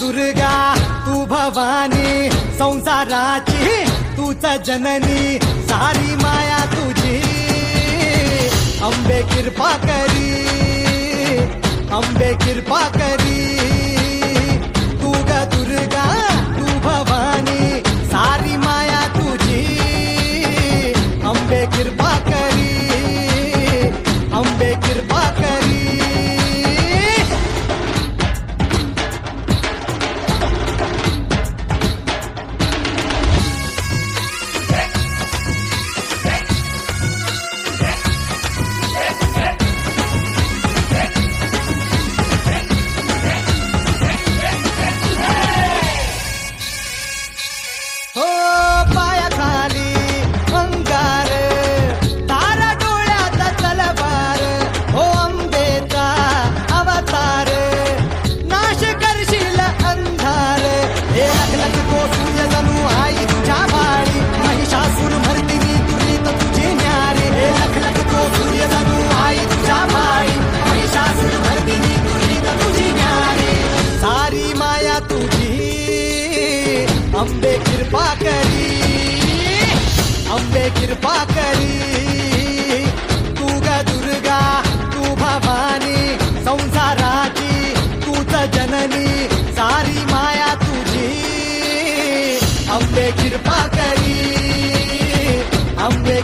दुर्गा तू भवानी संसाराची तूच जननी सारी माया तुझी अंबे कृपा करी अंबे कृपा करी तू ग दुर्गा तू भवानी सारी माया तुझी अंबे कृपा करी अंबे कृपा करी अंबे कृपा करी अंबे कृपा करी तू ग दुर्गा तू भवानी संसाराची तूच जननी सारी माया तुझी अंबे कृपा करी अंबे